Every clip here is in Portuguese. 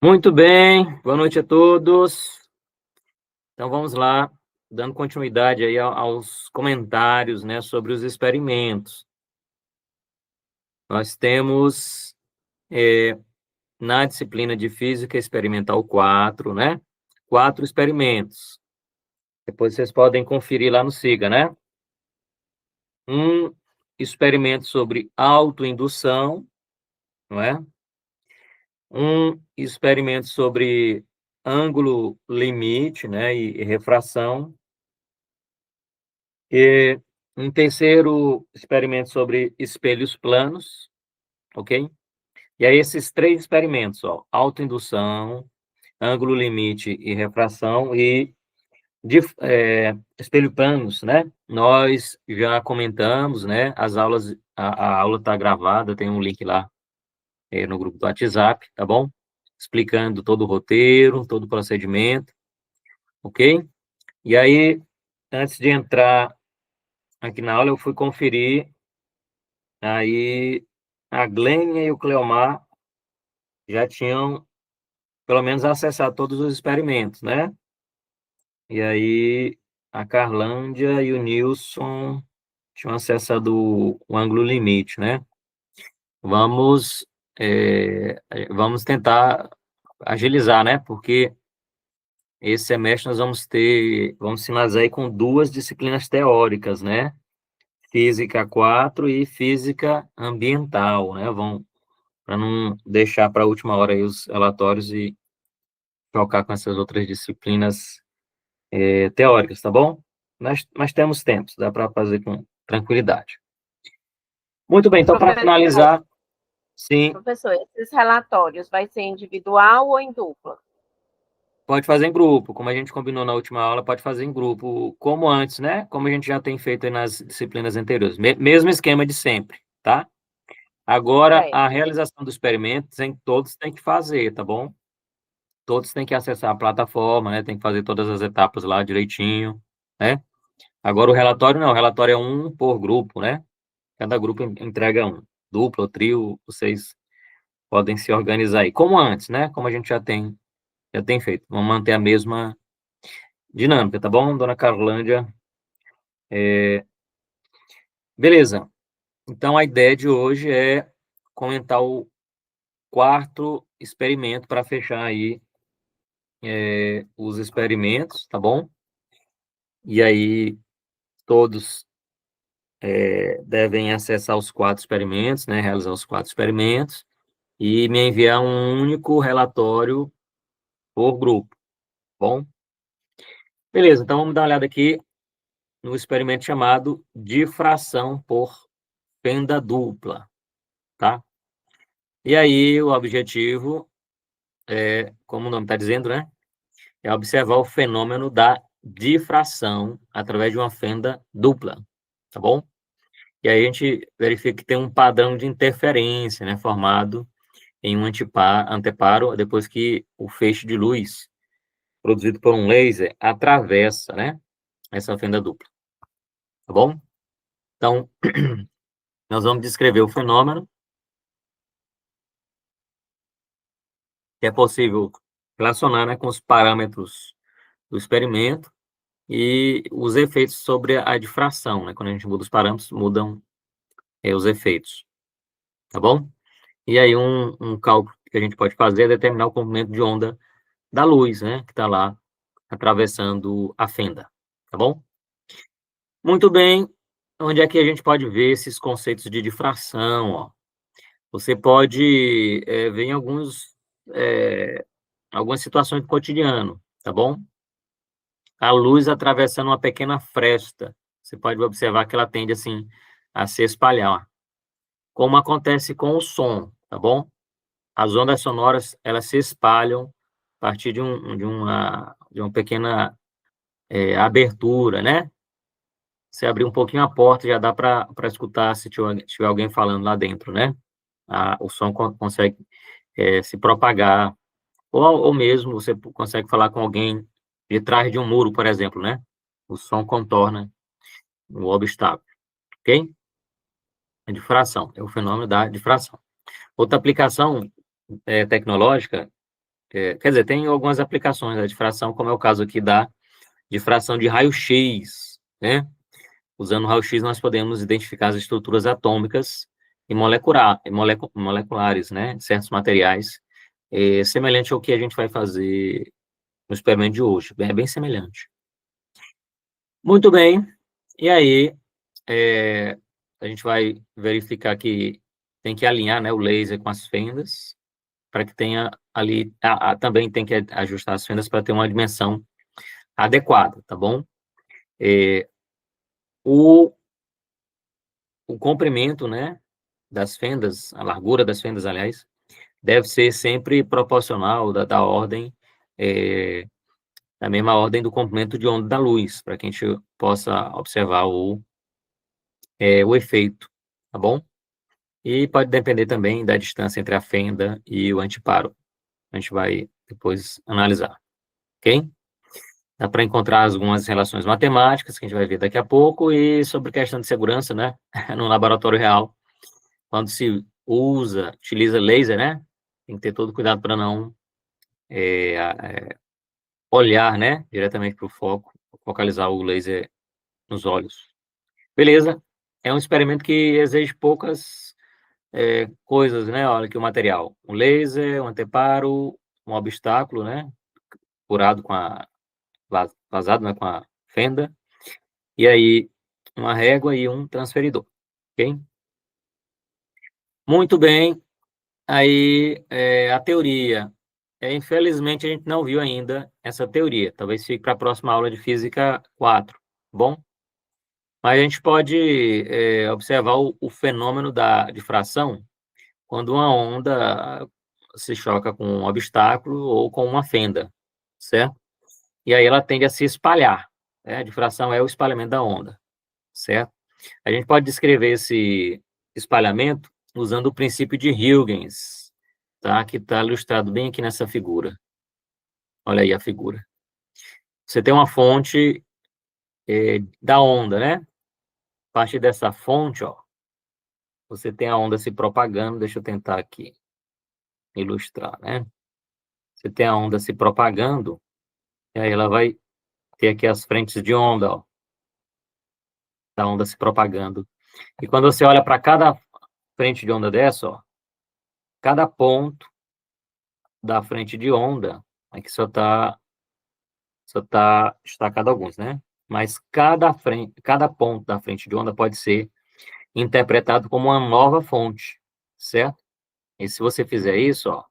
Muito bem, boa noite a todos. Então vamos lá, dando continuidade aí aos comentários, né, sobre os experimentos. Nós temos na disciplina de Física Experimental 4, né, 4 experimentos. Depois vocês podem conferir lá no SIGA, né? Um experimento sobre autoindução, não é? Um experimento sobre ângulo limite, né, e refração. E um terceiro experimento sobre espelhos planos, ok? E aí esses 3 experimentos, ó, autoindução, ângulo limite e refração e espelho planos, né? Nós já comentamos, né? As aulas, a aula está gravada, tem um link lá no grupo do WhatsApp, tá bom? Explicando todo o roteiro, todo o procedimento, ok? E aí, antes de entrar aqui na aula, eu fui conferir. Aí a Glênia e o Cleomar já tinham, pelo menos, acessado todos os experimentos, né? E aí a Carlândia e o Nilson tinham acessado o ângulo limite, né? Vamos, vamos tentar agilizar, né? Porque esse semestre nós vamos finalizar aí com 2 disciplinas teóricas, né? Física 4 e Física Ambiental, né? Para não deixar para a última hora aí os relatórios e trocar com essas outras disciplinas teóricas, tá bom? Mas temos tempos, dá para fazer com tranquilidade. Muito bem, então, para finalizar, sim, Professor, esses relatórios vai ser individual ou em dupla? pode fazer em grupo, como a gente combinou na última aula, pode fazer em grupo, como antes, né? Como a gente já tem feito aí nas disciplinas anteriores. Mesmo esquema de sempre, tá? Agora, a Certo. realização do experimento, todos têm que fazer, tá bom? Todos têm que acessar a plataforma, né? Tem que fazer todas as etapas lá direitinho, né? Agora o relatório não, o relatório é um por grupo, né? Cada grupo entrega um. Duplo, trio, vocês podem se organizar aí. Como antes, né? Como a gente já tem feito. Vamos manter a mesma dinâmica, tá bom, dona Carolândia? Beleza. Então a ideia de hoje é comentar o 4º experimento para fechar aí os experimentos, tá bom? E aí todos devem acessar os 4 experimentos, né? Realizar os 4 experimentos e me enviar um único relatório por grupo, bom? Beleza, então vamos dar uma olhada aqui no experimento chamado difração por fenda dupla, tá? E aí o objetivo como o nome está dizendo, né? É observar o fenômeno da difração através de uma fenda dupla, tá bom? E aí a gente verifica que tem um padrão de interferência, né? Formado em um anteparo depois que o feixe de luz produzido por um laser atravessa, né, essa fenda dupla, tá bom? Então, nós vamos descrever o fenômeno, que é possível relacionar, né, com os parâmetros do experimento e os efeitos sobre a difração, né? Quando a gente muda os parâmetros, mudam os efeitos, tá bom? E aí um cálculo que a gente pode fazer é determinar o comprimento de onda da luz, né, que está lá atravessando a fenda, tá bom? Muito bem, onde é que a gente pode ver esses conceitos de difração, ó? Você pode ver em algumas situações do cotidiano, tá bom? A luz atravessando uma pequena fresta, você pode observar que ela tende, assim, a se espalhar, como acontece com o som, tá bom? As ondas sonoras, elas se espalham a partir de uma pequena abertura, né? Se abrir um pouquinho a porta, já dá para escutar se tiver alguém falando lá dentro, né? O som consegue se propagar, ou mesmo você consegue falar com alguém de trás de um muro, por exemplo, né? O som contorna o obstáculo, ok? A difração, é o fenômeno da difração. Outra aplicação tecnológica quer dizer, tem algumas aplicações da difração, como é o caso aqui da difração de raio-x, né? Usando raio-x, nós podemos identificar as estruturas atômicas e moleculares, né, de certos materiais, semelhante ao que a gente vai fazer no experimento de hoje. É bem semelhante. Muito bem. E aí, a gente vai verificar que tem que alinhar, né, o laser com as fendas, para que tenha ali, também tem que ajustar as fendas para ter uma dimensão adequada, tá bom? O, o comprimento, né, das fendas, a largura das fendas, aliás, deve ser sempre proporcional da ordem, da mesma ordem do comprimento de onda da luz, para que a gente possa observar o efeito, tá bom? E pode depender também da distância entre a fenda e o anteparo. A gente vai depois analisar, ok? Dá para encontrar algumas relações matemáticas, que a gente vai ver daqui a pouco, e sobre questão de segurança, né? No laboratório real, quando se utiliza laser, né? Tem que ter todo cuidado para não olhar, né? Diretamente para o foco, focalizar o laser nos olhos. Beleza? É um experimento que exige poucas coisas, né? Olha aqui o material. Um laser, um anteparo, um obstáculo, né? Furado com vazado, né? Com a fenda. E aí, uma régua e um transferidor, ok? Muito bem. Aí, a teoria. Infelizmente, a gente não viu ainda essa teoria. Talvez fique para a próxima aula de Física 4, bom? Mas a gente pode observar o fenômeno da difração quando uma onda se choca com um obstáculo ou com uma fenda, certo? E aí ela tende a se espalhar, né? A difração é o espalhamento da onda, certo? A gente pode descrever esse espalhamento usando o princípio de Huygens, tá? Que está ilustrado bem aqui nessa figura. Olha aí a figura. Você tem uma fonte da onda, né? A partir dessa fonte, ó, você tem a onda se propagando. Deixa eu tentar aqui ilustrar, né? Você tem a onda se propagando, e aí ela vai ter aqui as frentes de onda, ó, da onda se propagando. E quando você olha para cada frente de onda dessa, ó, cada ponto da frente de onda, aqui só tá destacado alguns, né? Mas cada ponto da frente de onda pode ser interpretado como uma nova fonte, certo? E se você fizer isso, ó,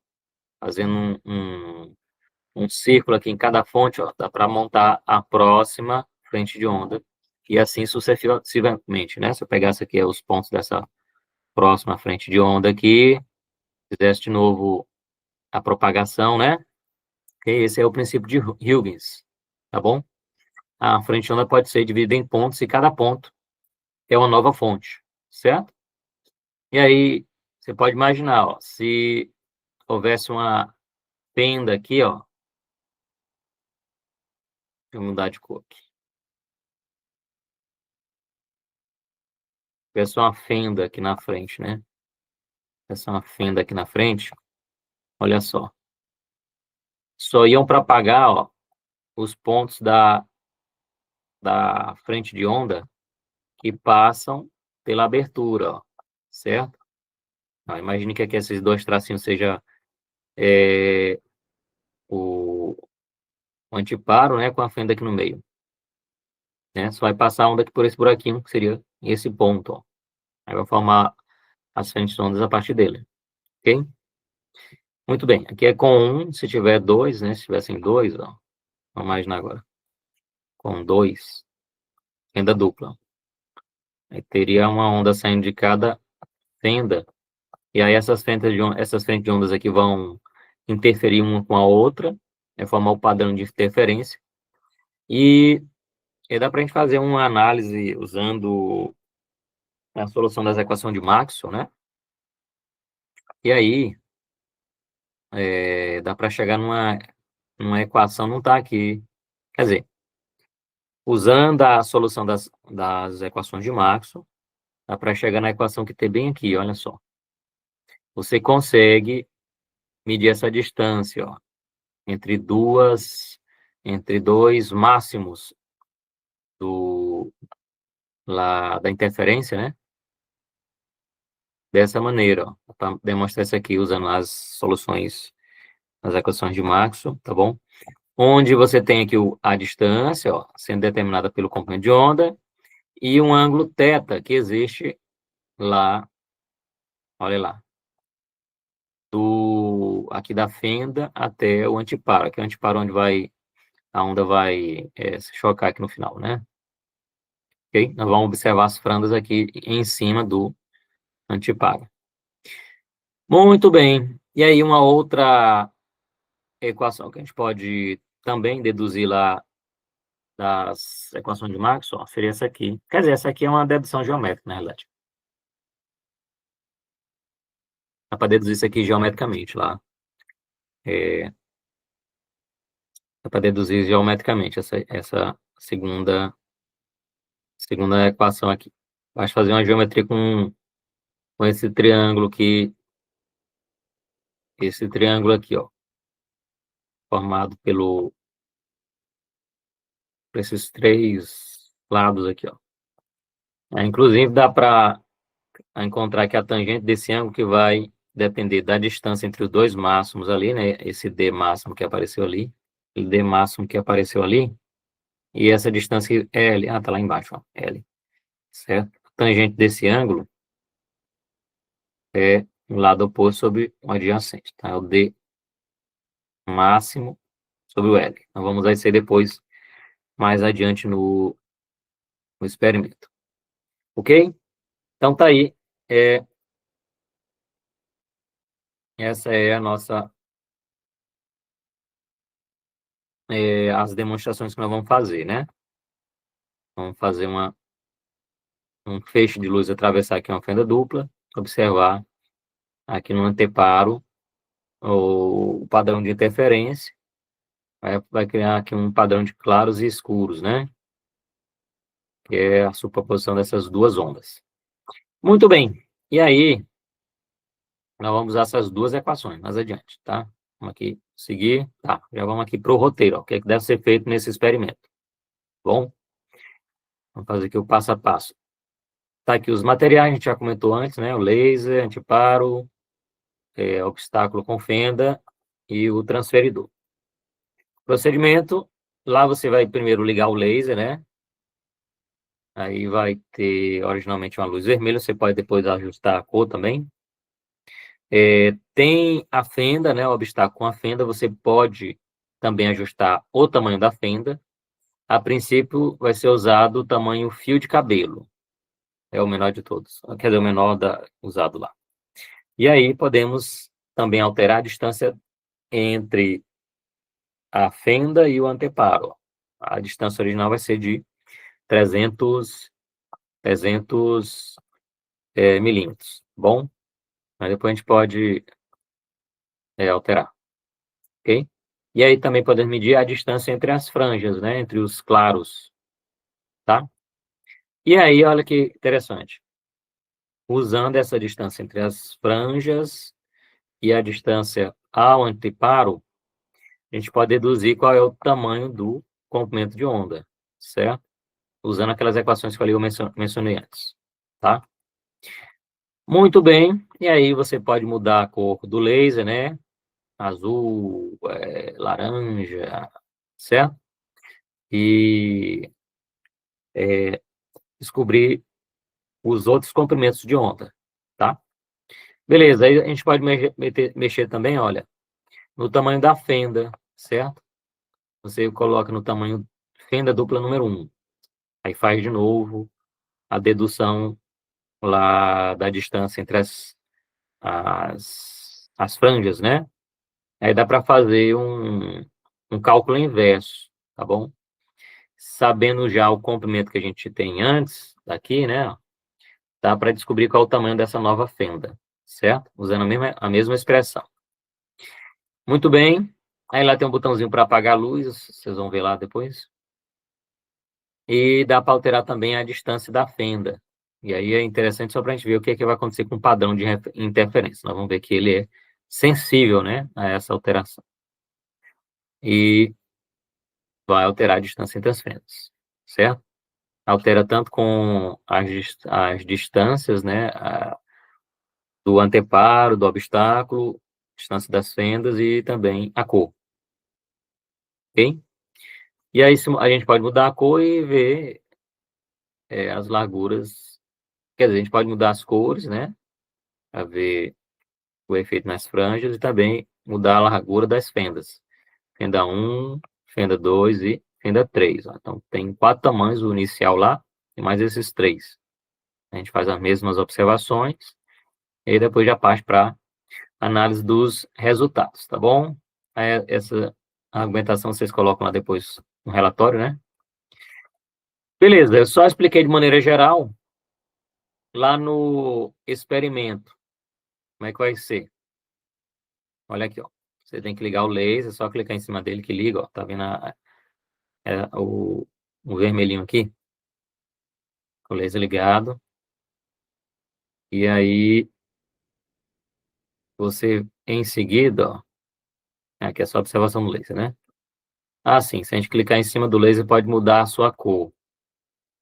fazendo um círculo aqui em cada fonte, ó, dá para montar a próxima frente de onda, e assim sucessivamente, né? Se eu pegasse aqui os pontos dessa próxima frente de onda aqui, fizesse de novo a propagação, né? E esse é o princípio de Huygens, tá bom? A frente de onda pode ser dividida em pontos, e cada ponto é uma nova fonte, certo? E aí, você pode imaginar, ó, se houvesse uma fenda aqui, ó, deixa eu mudar de cor aqui. Tivesse uma fenda aqui na frente, né? Tivesse uma fenda aqui na frente, olha só. Só iam propagar, ó, os pontos da frente de onda que passam pela abertura, ó, certo? Imagine que aqui esses dois tracinhos seja o anteparo, né, com a fenda aqui no meio, né? Só vai passar a onda aqui por esse buraquinho, que seria esse ponto, ó. Aí vai formar as frentes de ondas a partir dele, ok? Muito bem, aqui é com um, se tiver dois, né, se tivessem dois, ó, vamos imaginar agora, com dois, fenda dupla. Aí teria uma onda saindo de cada fenda, e aí essas frentes de ondas aqui vão interferir uma com a outra, formar o padrão de interferência, e dá para a gente fazer uma análise usando a solução das equações de Maxwell, né? E aí, dá para chegar numa equação, não está aqui, quer dizer, usando a solução das equações de Maxwell, dá para chegar na equação que tem bem aqui, olha só. Você consegue medir essa distância, ó. entre dois máximos da interferência, né? Dessa maneira, ó, para demonstrar isso aqui usando as soluções, as equações de Maxwell, tá bom? Onde você tem aqui a distância, ó, sendo determinada pelo comprimento de onda, e um ângulo θ que existe lá, olha lá, aqui da fenda até o anteparo, aqui é o anteparo onde a onda vai se chocar aqui no final, né? Ok? Nós vamos observar as frandas aqui em cima do anteparo. Muito bem. E aí uma outra equação que a gente pode também deduzir lá das equações de Maxwell seria essa aqui. Quer dizer, essa aqui é uma dedução geométrica, na realidade. Dá para deduzir isso aqui geometricamente lá. Dá para deduzir geometricamente essa segunda equação aqui. Basta fazer uma geometria com esse triângulo aqui, ó, formado por esses três lados aqui, ó. Inclusive, dá para encontrar aqui a tangente desse ângulo que vai depender da distância entre os dois máximos ali, né? Esse D máximo que apareceu ali, e essa distância L, tá lá embaixo, ó, L, certo? A tangente desse ângulo é o lado oposto sobre o adjacente, tá? É o D máximo sobre o L. Então, vamos usar isso aí depois, mais adiante no experimento. Ok? Então, tá aí. Essa é a nossa... as demonstrações que nós vamos fazer, né? Vamos fazer um feixe de luz atravessar aqui uma fenda dupla, observar aqui no anteparo o padrão de interferência, vai criar aqui um padrão de claros e escuros, né? Que é a superposição dessas duas ondas. Muito bem. E aí, nós vamos usar essas duas equações mais adiante, tá? Vamos aqui seguir. Tá, já vamos aqui para o roteiro, ó, o que é que deve ser feito nesse experimento. Bom, vamos fazer aqui o passo a passo. Tá aqui os materiais, a gente já comentou antes, né? O laser, anteparo, obstáculo com fenda e o transferidor. Procedimento, lá você vai primeiro ligar o laser, né? Aí vai ter originalmente uma luz vermelha, você pode depois ajustar a cor também. Tem a fenda, né? O obstáculo com a fenda, você pode também ajustar o tamanho da fenda. A princípio, vai ser usado o tamanho fio de cabelo. É o menor de todos. Quer dizer, o menor usado lá. E aí, podemos também alterar a distância entre a fenda e o anteparo. A distância original vai ser de 300 milímetros. Bom, mas depois a gente pode alterar. Ok? E aí também podemos medir a distância entre as franjas, né? Entre os claros. Tá? E aí, olha que interessante. Usando essa distância entre as franjas e a distância ao anteparo, a gente pode deduzir qual é o tamanho do comprimento de onda, certo? Usando aquelas equações que eu mencionei antes, tá? Muito bem, e aí você pode mudar a cor do laser, né? Azul, laranja, certo? E descobrir os outros comprimentos de onda, tá? Beleza, aí a gente pode mexer também, olha, no tamanho da fenda, certo? Você coloca no tamanho fenda dupla número 1. Aí faz de novo a dedução lá da distância entre as franjas, né? Aí dá para fazer um cálculo inverso, tá bom? Sabendo já o comprimento que a gente tem antes, daqui, né? Dá para descobrir qual é o tamanho dessa nova fenda, certo? Usando a mesma expressão. Muito bem. Aí lá tem um botãozinho para apagar a luz, vocês vão ver lá depois. E dá para alterar também a distância da fenda. E aí é interessante só para a gente ver o que vai acontecer com o padrão de interferência. Nós vamos ver que ele é sensível, né, a essa alteração. e vai alterar a distância entre as fendas, certo? Altera tanto com as distâncias, né, do anteparo, do obstáculo, distância das fendas e também a cor, ok? E aí a gente pode mudar a cor e ver as larguras, quer dizer, a gente pode mudar as cores, né, para ver o efeito nas franjas e também mudar a largura das fendas. Fenda 1, fenda 2 e fenda 3. Ó. Então, tem 4 tamanhos, o inicial lá, e mais esses 3. A gente faz as mesmas observações, e aí depois já parte para análise dos resultados, tá bom? Aí, essa argumentação vocês colocam lá depois no relatório, né? Beleza, eu só expliquei de maneira geral, lá no experimento, como é que vai ser? Olha aqui, ó. Você tem que ligar o laser, só clicar em cima dele que liga, ó. Tá vendo o vermelhinho aqui? O laser ligado. E aí, você, em seguida, ó, aqui é só observação do laser, né? Ah, sim, se a gente clicar em cima do laser, pode mudar a sua cor.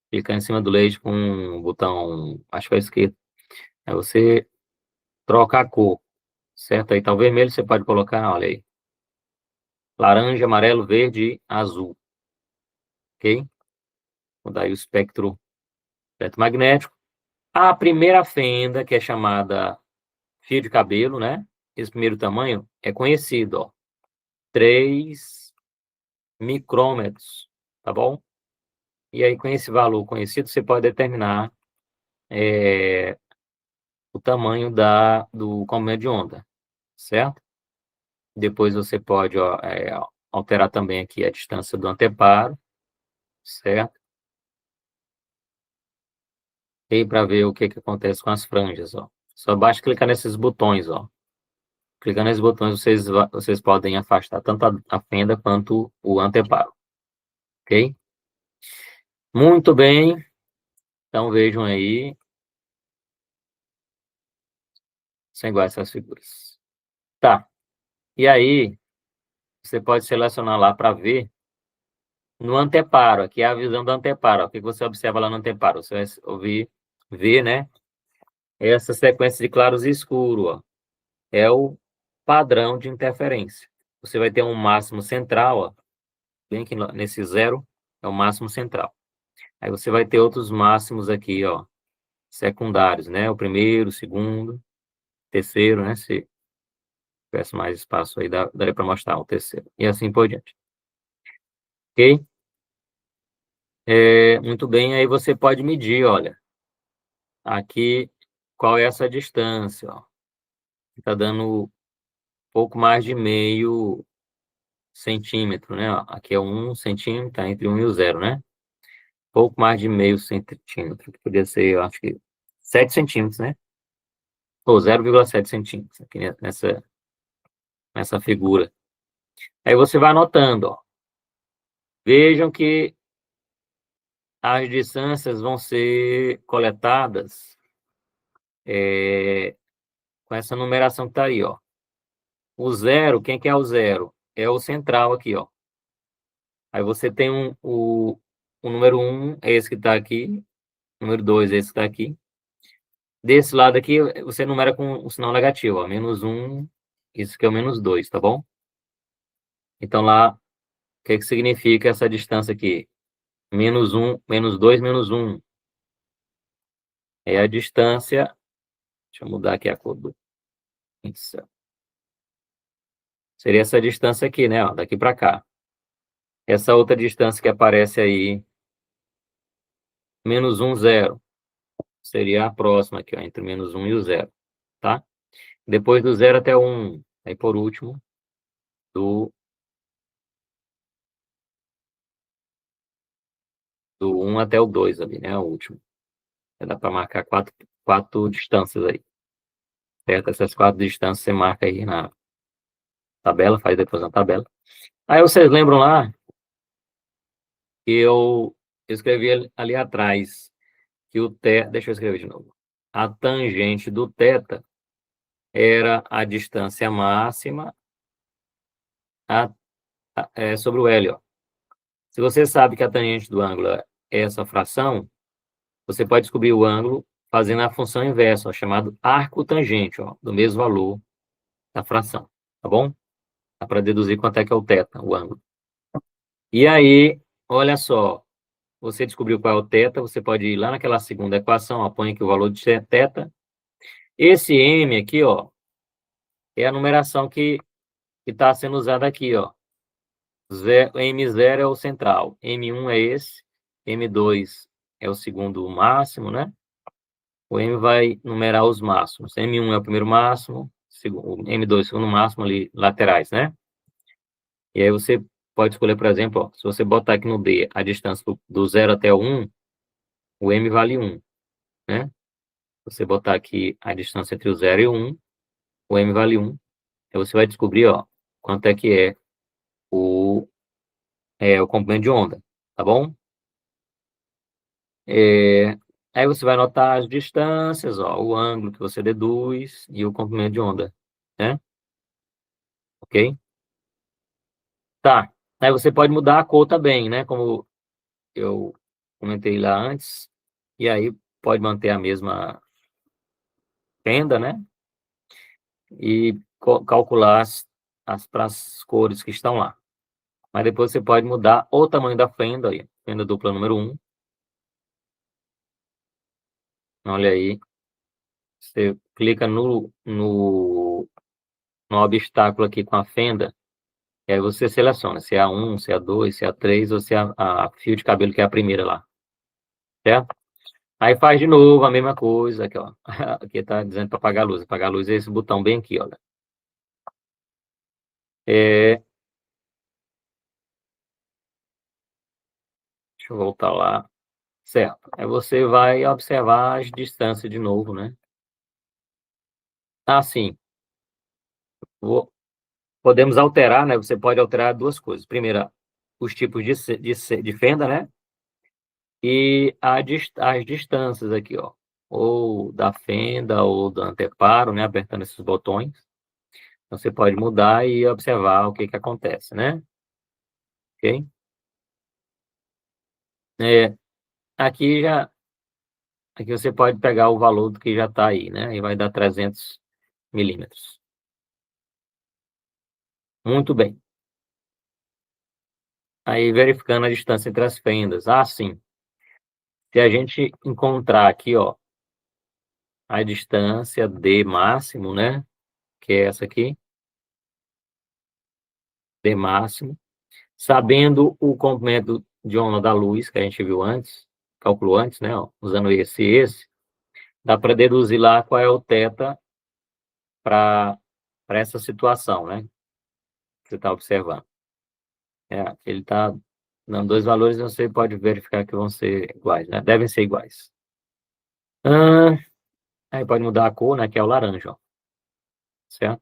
Clicar em cima do laser com um botão, acho que é esquerdo. Aí você troca a cor, certo? Aí tá o vermelho, você pode colocar, olha aí, laranja, amarelo, verde e azul, ok? Mudar aí o espectro eletromagnético. A primeira fenda, que é chamada fio de cabelo, né? Esse primeiro tamanho é conhecido, ó. 3 micrômetros, tá bom? E aí, com esse valor conhecido, você pode determinar o tamanho do comprimento de onda, certo? Depois você pode ó, alterar também aqui a distância do anteparo, certo? E para ver o que acontece com as franjas, ó. Só basta clicar nesses botões, ó. Clicando nesses botões, vocês podem afastar tanto a fenda quanto o anteparo, ok? Muito bem. Então, vejam aí. São iguais essas figuras. Tá. E aí, você pode selecionar lá para ver no anteparo. Aqui é a visão do anteparo. Ó. O que você observa lá no anteparo? Você vai ver, né? Essa sequência de claros e escuros, ó. É o padrão de interferência. Você vai ter um máximo central, ó. Bem aqui nesse zero, é o máximo central. Aí você vai ter outros máximos aqui, ó. Secundários, né? O primeiro, o segundo, terceiro, né? Se tivesse mais espaço aí, daria para mostrar o terceiro. E assim por diante. Ok? Muito bem, aí você pode medir, olha. Aqui, qual é essa distância, ó. Está dando pouco mais de meio centímetro, né? Ó. Aqui é 1 centímetro, tá entre 1 e o 0, né? Pouco mais de meio centímetro, que poderia ser, eu acho que 7 centímetros, né? Ou 0,7 centímetros, aqui nessa figura. Aí você vai anotando, ó. Vejam que as distâncias vão ser coletadas com essa numeração que está aí, ó. O zero, quem que é o zero? É o central aqui, ó. Aí você tem o número 1, é esse que está aqui. O número 2, esse que está aqui. Desse lado aqui, você numera com o sinal negativo, ó. -1, isso aqui é o -2, tá bom? Então, lá, o que significa essa distância aqui? -1, -2, -1. É a distância... Deixa eu mudar aqui a cor do pincel. Seria essa distância aqui, né? Ó, daqui para cá. Essa outra distância que aparece aí, -1, 0. Seria a próxima aqui, ó, entre -1 e o 0, tá? Depois do 0 até o 1. Aí, por último, do 1 até o 2 ali, né? O último. Dá para marcar quatro distâncias aí. Certo? Essas 4 distâncias você marca aí na tabela, faz depois na tabela. Aí vocês lembram lá que eu escrevi ali atrás que o θ, deixa eu escrever de novo. A tangente do θ era a distância máxima sobre o L, ó. Se você sabe que a tangente do ângulo é essa fração, você pode descobrir o ângulo fazendo a função inversa, ó, chamado arco tangente, ó, do mesmo valor da fração, tá bom? Dá para deduzir quanto é que é o θ, o ângulo. E aí, olha só, você descobriu qual é o θ, você pode ir lá naquela segunda equação, ó, põe aqui o valor de θ. Esse m aqui, ó, é a numeração que está sendo usada aqui, ó. M0 é o central, M1 é esse, M2 é o segundo máximo, né? O M vai numerar os máximos. M1 é o primeiro máximo, M2 é o segundo máximo ali, laterais, né? E aí você pode escolher, por exemplo, ó, se você botar aqui no D a distância do 0 até o 1, o M vale 1, né? Se você botar aqui a distância entre o 0 e o 1, o M vale 1. Aí você vai descobrir, ó, quanto é que é o comprimento de onda, tá bom? Aí você vai anotar as distâncias, ó, o ângulo que você deduz e o comprimento de onda, né? Ok? Tá. Aí você pode mudar a cor também, né? Como eu comentei lá antes. E aí pode manter a mesma fenda, né? E calcular para as cores que estão lá. Mas depois você pode mudar o tamanho da fenda, aí, fenda dupla número 1. Olha aí. Você clica no obstáculo aqui com a fenda, e aí você seleciona se é a 1, se é a 2, se é a 3 ou se é a fio de cabelo, que é a primeira lá. Certo? Aí faz de novo a mesma coisa, aqui, ó. Aqui tá dizendo para apagar a luz. Apagar a luz é esse botão bem aqui, olha. Deixa eu voltar lá. Certo. Aí você vai observar as distâncias de novo, né? Ah, sim. Podemos alterar, né? Você pode alterar duas coisas. Primeiro, os tipos de fenda, né? E as distâncias aqui, ó. Ou da fenda ou do anteparo, né? Apertando esses botões. Então, você pode mudar e observar o que acontece, né? Ok? Aqui aqui você pode pegar o valor do que já está aí, né? E vai dar 300 milímetros. Muito bem. Aí, verificando a distância entre as fendas. Ah, sim. Se a gente encontrar aqui, ó, a distância D máximo, né? Que é essa aqui. D máximo. Sabendo o comprimento de onda da luz, que a gente viu antes, calculou antes, né? Ó, usando esse e esse, dá para deduzir lá qual é o θ para essa situação, né? Que você está observando. Ele está dando dois valores, você pode verificar que vão ser iguais, né? Devem ser iguais. Aí pode mudar a cor, né? Que é o laranja, ó. Certo?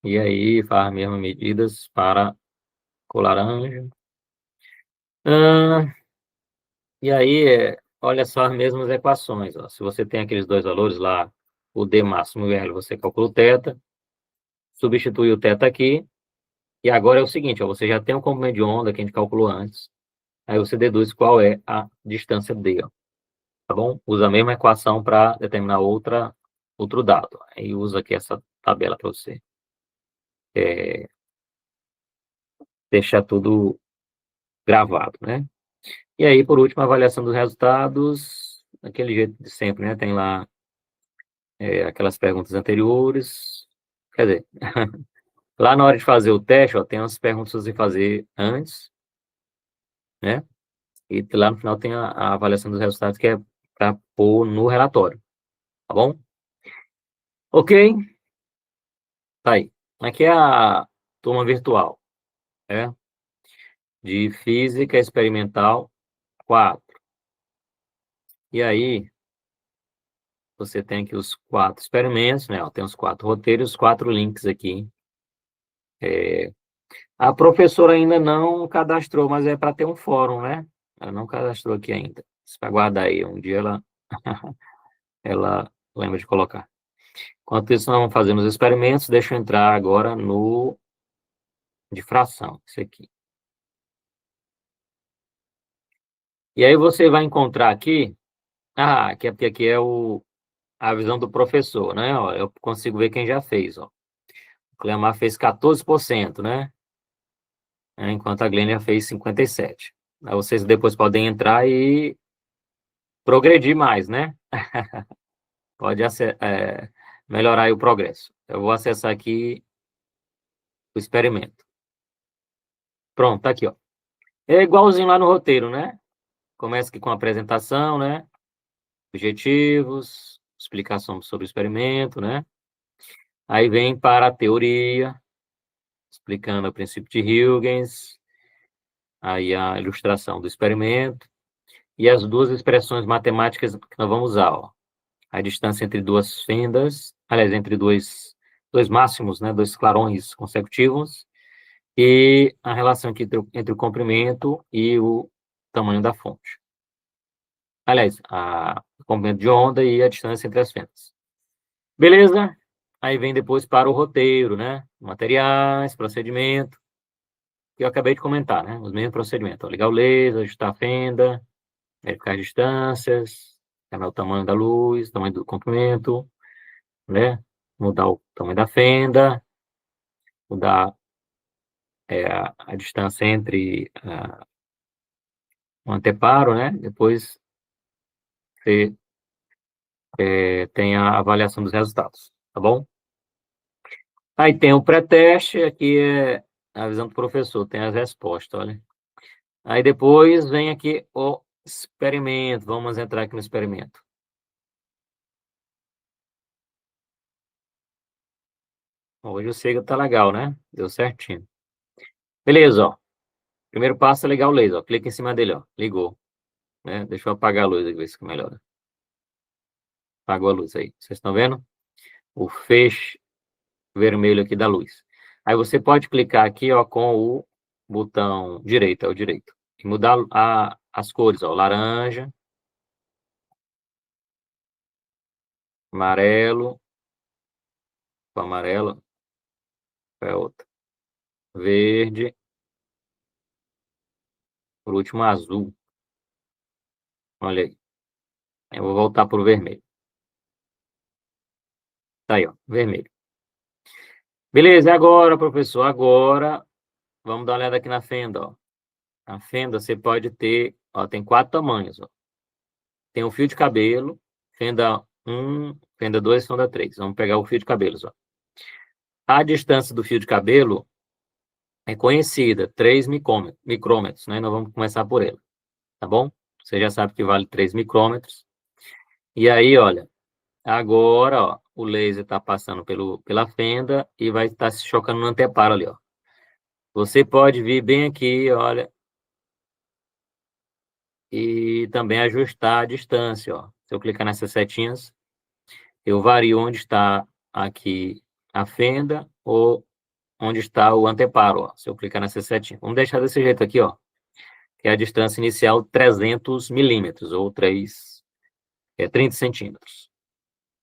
E aí faz as mesmas medidas para cor laranja. E aí, olha só as mesmas equações, ó. Se você tem aqueles dois valores lá, o D máximo e o L, você calcula o θ, substitui o θ aqui, e agora é o seguinte, ó, você já tem o comprimento de onda que a gente calculou antes, aí você deduz qual é a distância D, ó, tá bom? Usa a mesma equação para determinar outro dado. Aí usa aqui essa tabela para você deixar tudo gravado, né? E aí, por último, a avaliação dos resultados, daquele jeito de sempre, né? Tem lá aquelas perguntas anteriores. Quer dizer, lá na hora de fazer o teste, ó, tem umas perguntas para você fazer antes, né? E lá no final tem a avaliação dos resultados, que é para pôr no relatório, tá bom? Ok? Tá aí. Aqui é a turma virtual, né? De Física Experimental 4. E aí, você tem aqui os 4 experimentos, né? Ó, tem os 4 roteiros, os 4 links aqui. A professora ainda não cadastrou, mas é para ter um fórum, né? Ela não cadastrou aqui ainda. Você vai guardar aí, um dia ela lembra de colocar. Enquanto isso, nós vamos fazer os experimentos. Deixa eu entrar agora no de fração, isso aqui. E aí você vai encontrar aqui, aqui é porque aqui é a visão do professor, né? Ó, eu consigo ver quem já fez, ó. O Cleomar fez 14%, né? Enquanto a Glênia fez 57%. Aí vocês depois podem entrar e progredir mais, né? Pode melhorar aí o progresso. Eu vou acessar aqui o experimento. Pronto, tá aqui, ó. É igualzinho lá no roteiro, né? Começa aqui com a apresentação, né? Objetivos, explicação sobre o experimento, né? Aí vem para a teoria, explicando o princípio de Huygens, aí a ilustração do experimento, e as duas expressões matemáticas que nós vamos usar, ó. A distância entre duas fendas, aliás, entre dois máximos, né? Dois clarões consecutivos, e a relação aqui entre o comprimento e o tamanho da fonte. Aliás, o comprimento de onda e a distância entre as fendas. Beleza? Aí vem depois para o roteiro, né? Materiais, procedimento, que eu acabei de comentar, né? Os mesmos procedimentos. Ó, ligar o laser, ajustar a fenda, verificar as distâncias, o tamanho da luz, tamanho do comprimento, né? Mudar o tamanho da fenda, mudar a distância entre o anteparo, né? Depois você tem a avaliação dos resultados, tá bom? Aí tem o pré-teste, aqui é a visão do professor, tem as respostas, olha. Aí depois vem aqui o experimento, vamos entrar aqui no experimento. Hoje o Sega tá legal, né? Deu certinho. Beleza, ó. Primeiro passo é ligar o laser, ó. Clica em cima dele, ó. Ligou, né? Deixa eu apagar a luz aqui, ver se melhora. Apagou a luz aí. Vocês estão vendo? O feixe vermelho aqui da luz. Aí você pode clicar aqui, ó, com o botão direito, é o direito. E mudar as cores, ó. Laranja, amarelo, o amarelo é outra. Verde, por último azul. Olha aí. Eu vou voltar para o vermelho. Tá aí, ó, vermelho. Beleza, e agora, professor? Agora, vamos dar uma olhada aqui na fenda, ó. A fenda você pode ter, ó, tem 4 tamanhos, ó. Tem o fio de cabelo, fenda 1, fenda 2, fenda 3. Vamos pegar o fio de cabelos, ó. A distância do fio de cabelo é conhecida, 3 micrômetros, né? Nós vamos começar por ele, tá bom? Você já sabe que vale 3 micrômetros. E aí, olha, agora, ó, o laser está passando pela fenda e vai estar se chocando no anteparo ali, ó. Você pode vir bem aqui, olha, e também ajustar a distância, ó. Se eu clicar nessas setinhas, eu vario onde está aqui a fenda ou onde está o anteparo, ó. Se eu clicar nessa setinha. Vamos deixar desse jeito aqui, ó, que é a distância inicial 300 milímetros, ou 30 centímetros.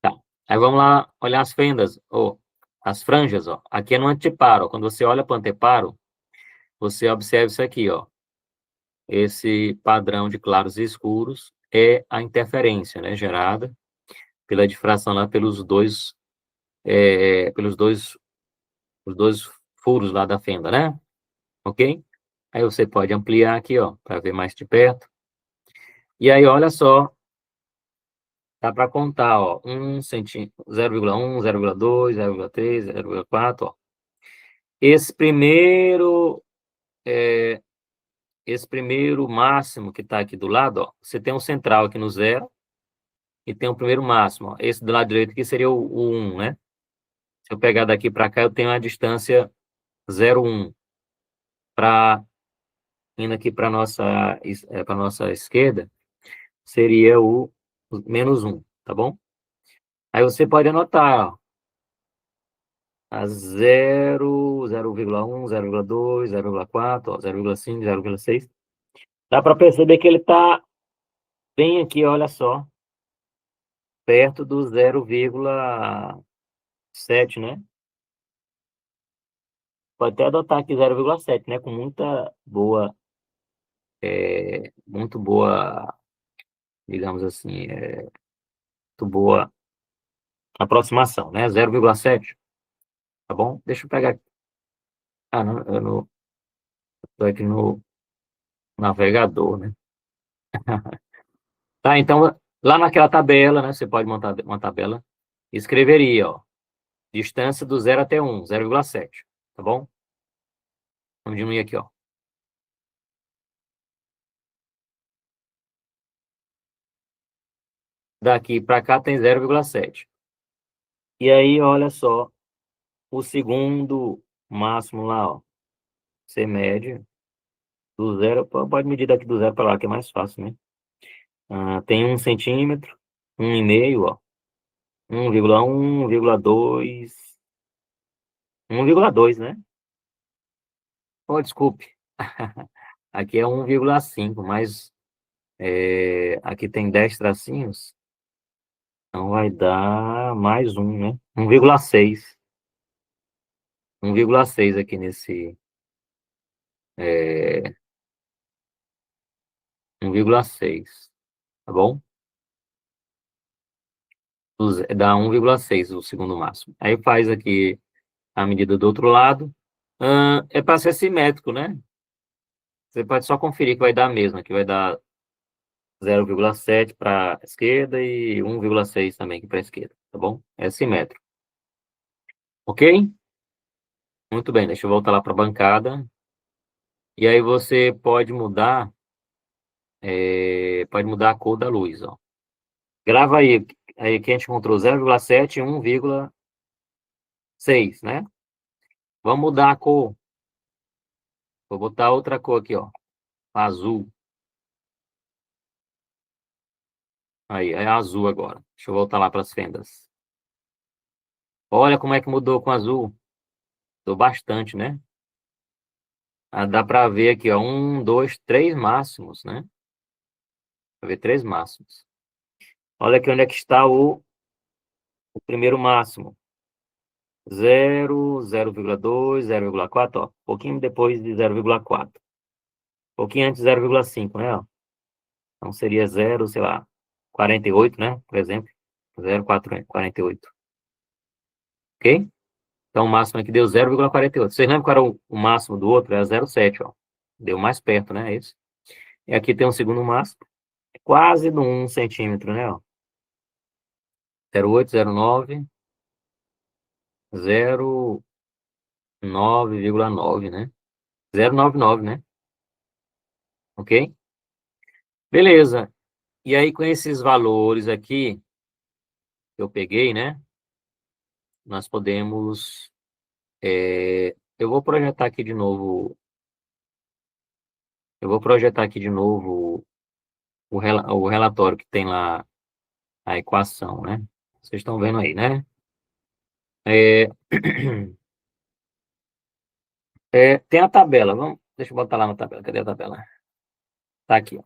Tá. Aí vamos lá olhar as fendas, ou as franjas, ó. Aqui é no anteparo, ó. Quando você olha para o anteparo, você observa isso aqui, ó. Esse padrão de claros e escuros é a interferência, né, gerada pela difração lá os dois furos lá da fenda, né? Ok? Aí você pode ampliar aqui, ó, para ver mais de perto. E aí, olha só, dá para contar, ó, 1 centímetro, 0,1, 0,2, 0,3, 0,4, ó. Esse primeiro, é, esse primeiro máximo que está aqui do lado, ó, você tem um central aqui no 0 e tem o primeiro máximo, ó. Esse do lado direito aqui seria o 1, né? Se eu pegar daqui para cá, eu tenho a distância 0,1. Para indo aqui para nossa esquerda, seria o -1, tá bom? Aí você pode anotar, ó, a 0, 0,1, 0,2, 0,4, ó, 0,5, 0,6. Dá para perceber que ele está bem aqui, olha só, perto do 0,7, né? pode até adotar aqui 0,7, né? Com muito boa, digamos assim, muito boa aproximação, né? 0,7, tá bom? Deixa eu pegar aqui. Ah, não, eu não, tô aqui no navegador, né? Tá, então, lá naquela tabela, né? Você pode montar uma tabela. Escreveria, ó, distância do 0 até 1, 0,7, tá bom? Vamos diminuir aqui, ó. Daqui para cá tem 0,7. E aí, olha só, o segundo máximo lá, ó. Você mede do zero, pode medir daqui do zero para lá, que é mais fácil, né? Tem 1 centímetro, 1,5, ó. 1,1, 1,2, 1,2, né? Oh, desculpe. Aqui é 1,5, mas aqui tem 10 tracinhos, então vai dar mais um, né? 1,6. 1,6 aqui nesse. É, 1,6, tá bom? Dá 1,6 o segundo máximo. Aí faz aqui a medida do outro lado. É para ser simétrico, né? Você pode só conferir que vai dar a mesma, que vai dar 0,7 para a esquerda e 1,6 também aqui para a esquerda, tá bom? É simétrico. Ok? Muito bem, deixa eu voltar lá para a bancada. E aí você pode mudar a cor da luz, ó. Grava aí que a gente encontrou 0,7 e 1,6, né? Vamos mudar a cor. Vou botar outra cor aqui, ó. Azul. Aí, é azul agora. Deixa eu voltar lá para as fendas. Olha como é que mudou com azul. Mudou bastante, né? Dá para ver aqui, ó. 1, 2, 3 máximos, né? Para ver 3 máximos. Olha aqui onde é que está o primeiro máximo. 0, 0,2, 0,4, ó. Pouquinho depois de 0,4. Pouquinho antes de 0,5, né? Ó. Então seria 0, sei lá, 48, né? Por exemplo. 0,48. Ok? Então o máximo aqui deu 0,48. Vocês lembram qual era o máximo do outro? Era 0,7, ó. Deu mais perto, né? Esse. E aqui tem um segundo máximo. Quase no 1 centímetro, né? Ó. 0,8, 0,9, 0,9,9, né? 0,99, né? Ok? Beleza. E aí, com esses valores aqui que eu peguei, né? Nós podemos. Eu vou projetar aqui de novo. Eu vou projetar aqui de novo o relatório que tem lá a equação, né? Vocês estão vendo aí, né? É, tem a tabela. Deixa eu botar lá na tabela. Cadê a tabela? Tá aqui, ó.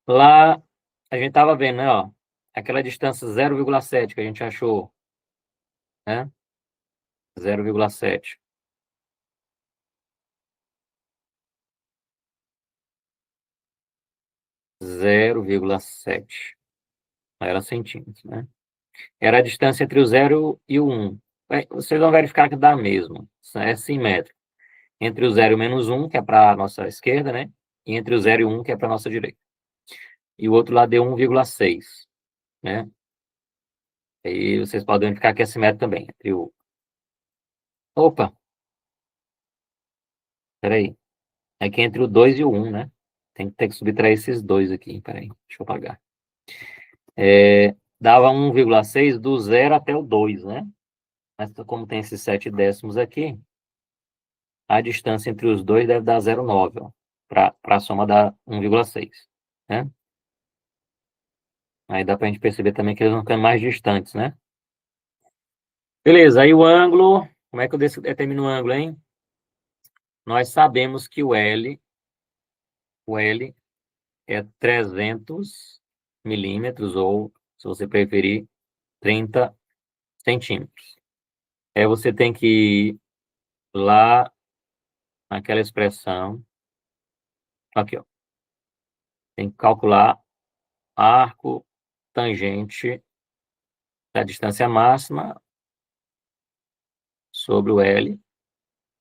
Lá a gente tava vendo, né? Ó, aquela distância 0,7 que a gente achou, né? 0,7. 0,7. Era centímetros, né? Era a distância entre o 0 e o 1. Vocês vão verificar que dá mesmo. É simétrico. Entre o 0 e o menos 1, que é para a nossa esquerda, né? E entre o 0 e o 1, que é para a nossa direita. E o outro lado deu 1,6, né? Aí vocês podem verificar que é simétrico também. Opa, peraí. É que entre o 2 e o 1, né? Tem que ter que subtrair esses dois aqui. Peraí, deixa eu apagar. Dava 1,6 do 0 até o 2, né? Mas como tem esses 7 décimos aqui, a distância entre os dois deve dar 0,9, ó. Para a soma dar 1,6, né? Aí dá para a gente perceber também que eles vão ficando mais distantes, né? Beleza, aí o ângulo, como é que eu determino o ângulo, hein? Nós sabemos que o L é 300 milímetros, ou, se você preferir, 30 centímetros. Você tem que lá naquela expressão, aqui, ó, tem que calcular arco tangente da distância máxima sobre o L,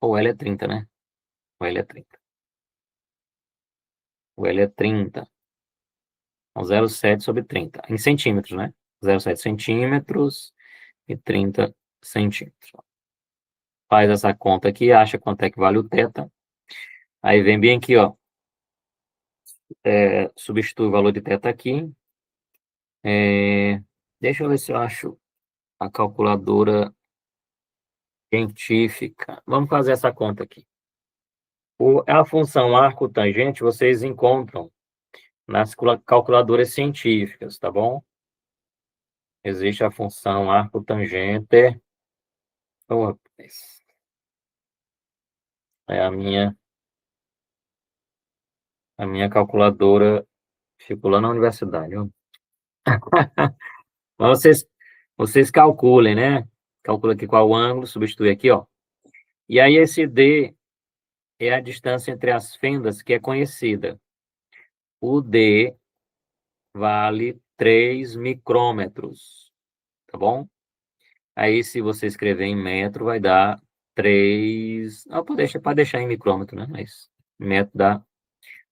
ou L é 30, né? O L é 30. O L é 30. Então, 0,7 sobre 30. Em centímetros, né? 0,7 centímetros e 30 centímetros. Faz essa conta aqui, acha quanto é que vale o θ. Aí vem bem aqui, ó. Substitui o valor de θ aqui. Deixa eu ver se eu acho a calculadora científica. Vamos fazer essa conta aqui. A função arco tangente vocês encontram nas calculadoras científicas, tá bom? Existe a função arco tangente. Oh, rapaz. É a minha calculadora ficou lá na universidade, ó. Mas vocês calculem, né? Calcula aqui qual o ângulo, substitui aqui, ó. E aí esse D é a distância entre as fendas que é conhecida. O D vale 3 micrômetros, tá bom? Aí se você escrever em metro vai dar 3, não, pode deixar em micrômetro, né? Mas metro dá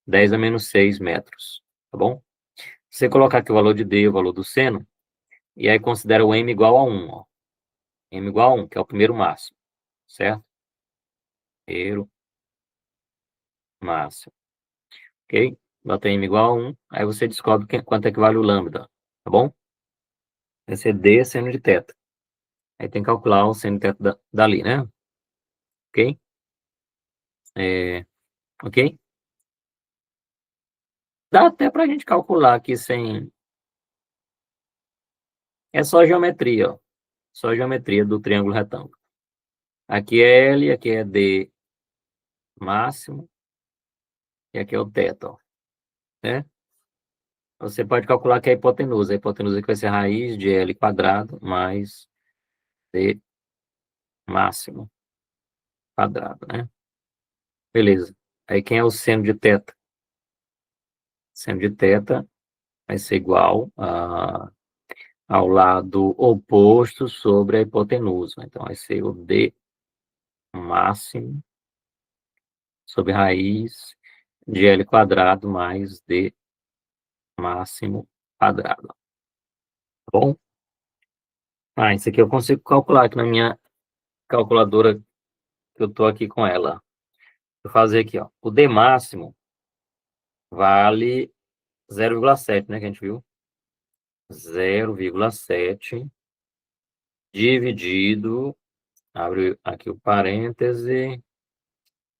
10 a menos 6 metros, tá bom? Você colocar aqui o valor de D, o valor do seno, e aí considera o M igual a 1, ó. M igual a 1, que é o primeiro máximo, certo? Primeiro máximo, ok? Bota M igual a 1, aí você descobre quanto é que vale o lambda, tá bom? Esse é D seno de θ. Aí tem que calcular o seno de θ dali, né? Ok? Ok? Dá até pra gente calcular aqui sem... É só geometria, ó. Só geometria do triângulo retângulo. Aqui é L, aqui é D máximo, e aqui é o θ, ó. Né? Você pode calcular que é a hipotenusa. A hipotenusa que vai ser a raiz de L quadrado mais D máximo quadrado, né? Beleza. Aí quem é o seno de θ? Seno de θ vai ser igual ao lado oposto sobre a hipotenusa. Então, vai ser o D máximo sobre raiz de L quadrado mais D máximo quadrado. Tá bom? Isso aqui eu consigo calcular aqui na minha calculadora que eu estou aqui com ela. Vou fazer aqui, ó. O D máximo vale 0,7, né, que a gente viu? 0,7 dividido, abre aqui o parêntese,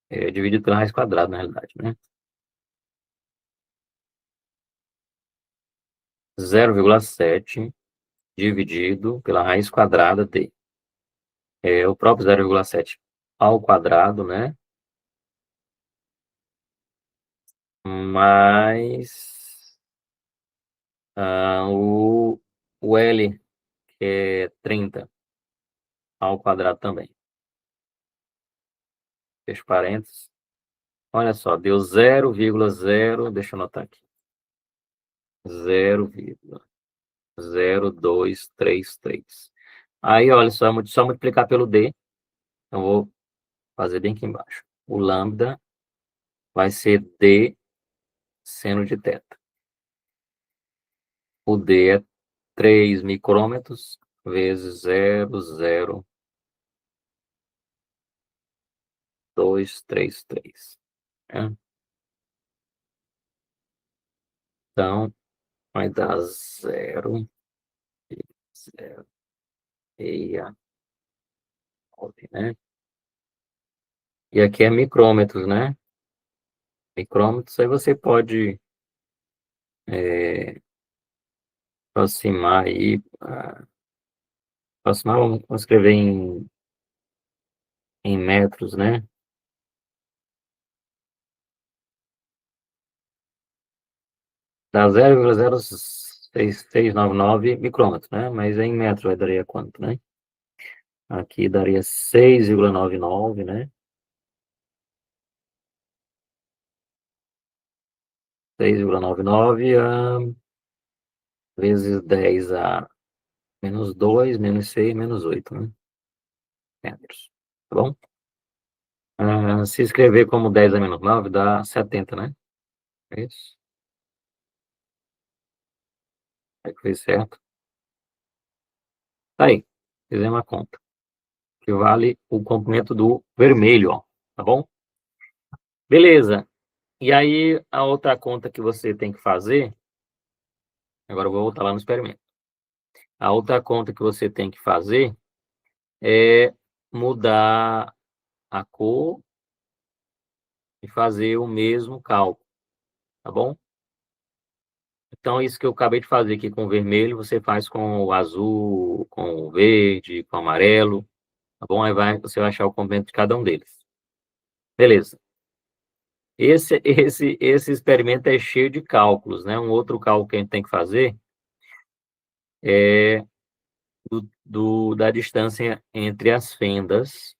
dividido pela raiz quadrada, na realidade, né? 0,7 dividido pela raiz quadrada D. É o próprio 0,7 ao quadrado, né? Mais o L, que é 30 ao quadrado também. Fecha parênteses. Olha só, deu 0,0, deixa eu anotar aqui. 0,0233. Aí, olha só, só multiplicar pelo D. Eu vou fazer bem aqui embaixo. O lambda vai ser D seno de θ. O D é 3 micrômetros vezes 0,0233. Né? Então, vai dar 0,69, né? E aqui é micrômetros, né? Micrômetros, aí você pode aproximar aí. Aproximar, vamos escrever em metros, né? Dá 0,06699 micrômetros, né? Mas em metros vai daria quanto, né? Aqui daria 6,99, né? 6,99 vezes 10 a menos 2, menos 6, menos 8, né? Metros. Tá bom? Se escrever como 10 a menos 9 dá 70, né? É isso. É que fez certo. Tá aí. Fizemos a conta. Que vale o comprimento do vermelho, ó. Tá bom? Beleza. E aí, a outra conta que você tem que fazer, agora eu vou voltar lá no experimento. A outra conta que você tem que fazer é mudar a cor e fazer o mesmo cálculo, tá bom? Então, isso que eu acabei de fazer aqui com o vermelho, você faz com o azul, com o verde, com o amarelo, tá bom? Aí você vai achar o comprimento de cada um deles. Beleza. Esse experimento é cheio de cálculos, né? Um outro cálculo que a gente tem que fazer é da distância entre as fendas,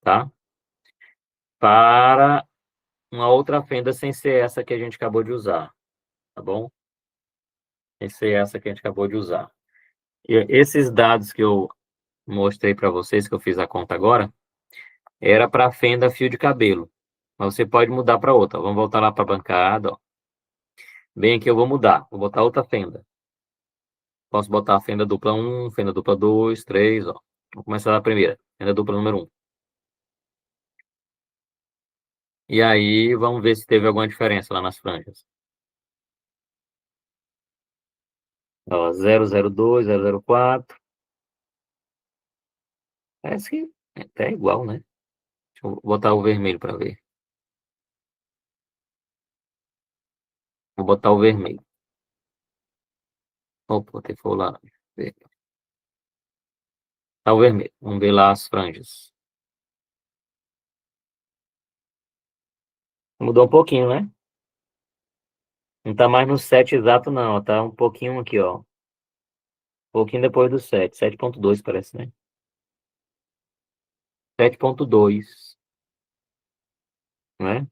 tá? Para uma outra fenda sem ser essa que a gente acabou de usar, tá bom? Sem ser essa que a gente acabou de usar. E esses dados que eu mostrei para vocês, que eu fiz a conta agora, era para a fenda fio de cabelo. Mas você pode mudar para outra. Vamos voltar lá para a bancada, ó. Bem aqui eu vou mudar, vou botar outra fenda. Posso botar a fenda dupla 1, fenda dupla 2, 3, ó. Vou começar da primeira, fenda dupla número 1. E aí, vamos ver se teve alguma diferença lá nas franjas. Ó, 002, 004. Parece que é até igual, né? Deixa eu botar o vermelho para ver. Vou botar o vermelho. Opa, botei foi lá. Tá o vermelho. Vamos ver lá as franjas. Mudou um pouquinho, né? Não tá mais no 7 exato, não. Tá um pouquinho aqui, ó. Um pouquinho depois do 7. 7,2 parece, né? 7,2, né?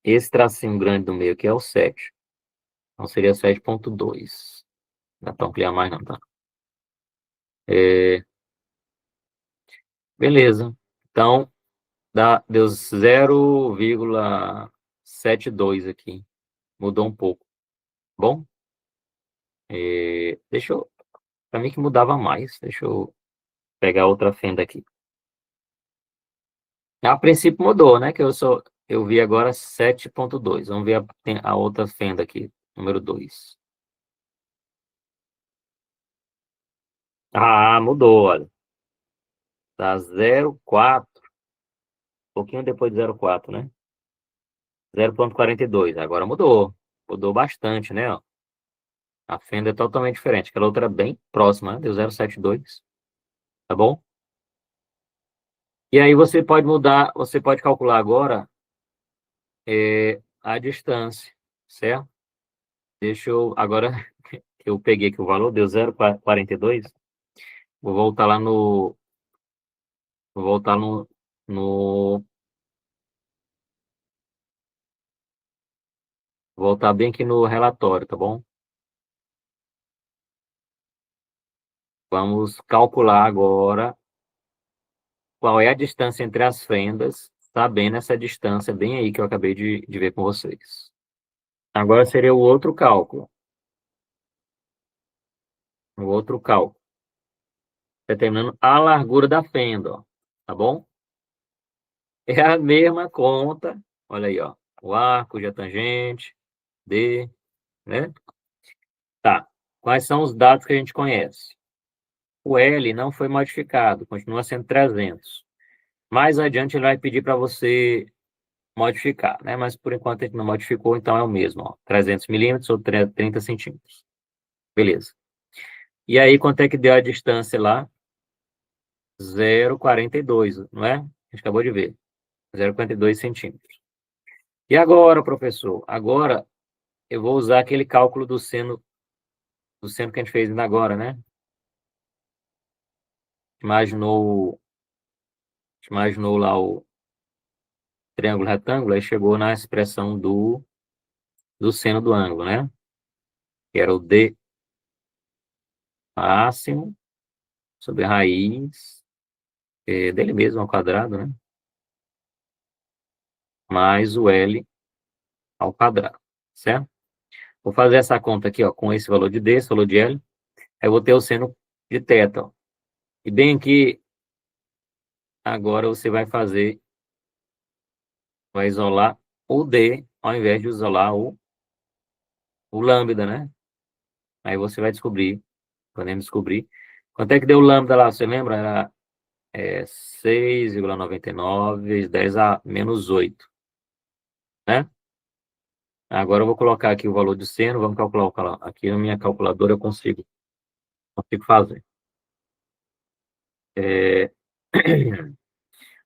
Esse tracinho grande do meio aqui é o 7. Então seria 7,2. Não dá para ampliar mais não, tá? Beleza. Então, deu 0,72 aqui. Mudou um pouco. Bom? Deixa eu... Para mim que mudava mais. Deixa eu pegar outra fenda aqui. A princípio mudou, né? Eu vi agora 7,2. Vamos ver a outra fenda aqui, número 2. Ah, mudou, olha. Tá 0,4. Um pouquinho depois de 0,4, né? 0,42. Agora mudou. Mudou bastante, né? Ó. A fenda é totalmente diferente. Aquela outra é bem próxima, né? Deu 0,72. Tá bom? E aí você pode mudar, você pode calcular agora a distância, certo? Deixa eu, agora que eu peguei aqui o valor, deu 0,42. Vou voltar lá no, vou voltar no, voltar bem aqui no relatório, tá bom? Vamos calcular agora qual é a distância entre as fendas, sabendo essa distância bem aí que eu acabei de ver com vocês. Agora seria o outro cálculo. O outro cálculo. Determinando a largura da fenda, ó, tá bom? É a mesma conta, olha aí, ó, o arco de a tangente, D, né? Tá, quais são os dados que a gente conhece? O L não foi modificado, continua sendo 300. Mais adiante ele vai pedir para você modificar, né? Mas por enquanto a gente não modificou, então é o mesmo, ó, 300 milímetros ou 30 centímetros. Beleza. E aí, quanto é que deu a distância lá? 0,42, não é? A gente acabou de ver. 0,42 centímetros. E agora, professor? Agora eu vou usar aquele cálculo do seno que a gente fez ainda agora, né? imaginou lá o triângulo retângulo, aí chegou na expressão do seno do ângulo, né? Que era o D máximo sobre a raiz dele mesmo ao quadrado, né? Mais o L ao quadrado, certo? Vou fazer essa conta aqui, ó, com esse valor de D, esse valor de L, aí eu vou ter o seno de θ, ó. E bem aqui, agora você vai isolar o D, ao invés de isolar o lambda, né? Aí você vai descobrir, podemos descobrir. Quanto é que deu o lambda lá, você lembra? Era 6,99 vezes 10 a menos 8, né? Agora eu vou colocar aqui o valor de seno, vamos calcular aqui na minha calculadora, eu consigo fazer.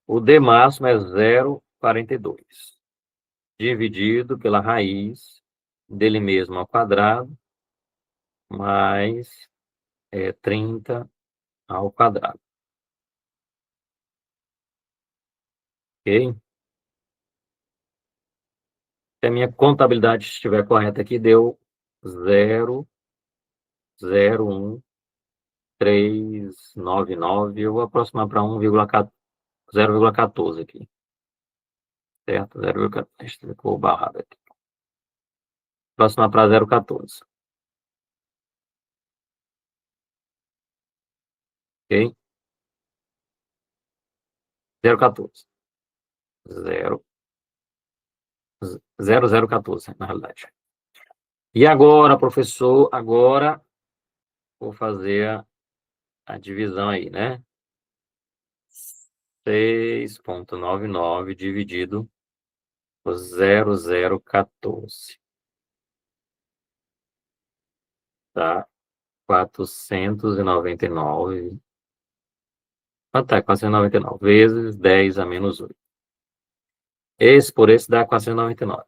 O D máximo é 0,42, dividido pela raiz dele mesmo ao quadrado, mais 30 ao quadrado. Ok? Se a minha contabilidade estiver correta aqui, deu 0,01399. Eu vou aproximar para 0,14 aqui. Certo? 0,14. Ficou barrado aqui. Aproximar para 0,14. Ok? 0,14. 0,014, na realidade. E agora, professor, vou fazer a divisão aí, né? 6,99 dividido por 0,014. Tá? 499. Ah, tá, 499 vezes 10 a menos 8. Esse por esse dá 499,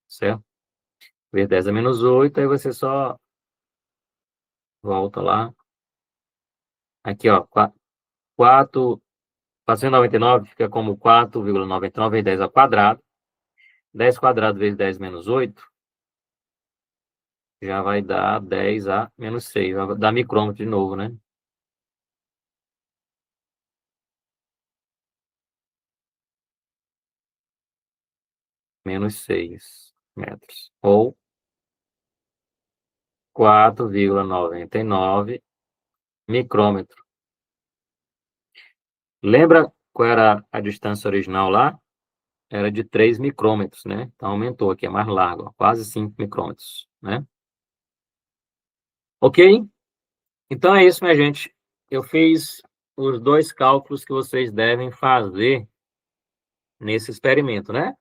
certo? Vezes 10 a menos 8, aí você só volta lá. Aqui, ó, 499 fica como 4,99 vezes 10 ao quadrado. 10 quadrado vezes 10 menos 8 já vai dar 10 a menos 6. Vai dar micrômetro de novo, né? Menos 6 metros. Ou 4,99 micrômetro. Lembra qual era a distância original lá? Era de 3 micrômetros, né? Então aumentou aqui, é mais largo, ó, quase 5 micrômetros, né? Ok? Então é isso, minha gente. Eu fiz os dois cálculos que vocês devem fazer nesse experimento, né?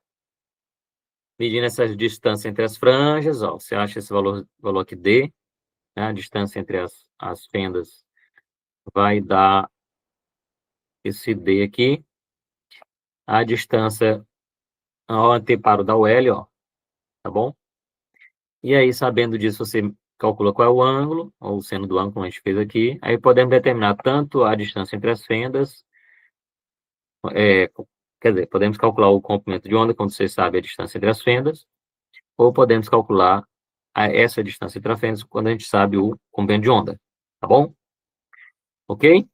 Medindo essa distância entre as franjas, ó, você acha esse valor aqui D, né? A distância entre as fendas vai dar esse D aqui. A distância ao anteparo da UL, ó, tá bom? E aí, sabendo disso, você calcula qual é o ângulo, ou o seno do ângulo, como a gente fez aqui. Aí podemos determinar tanto a distância entre as fendas, quer dizer, podemos calcular o comprimento de onda, quando você sabe a distância entre as fendas, ou podemos calcular essa distância entre as fendas quando a gente sabe o comprimento de onda, tá bom? Ok?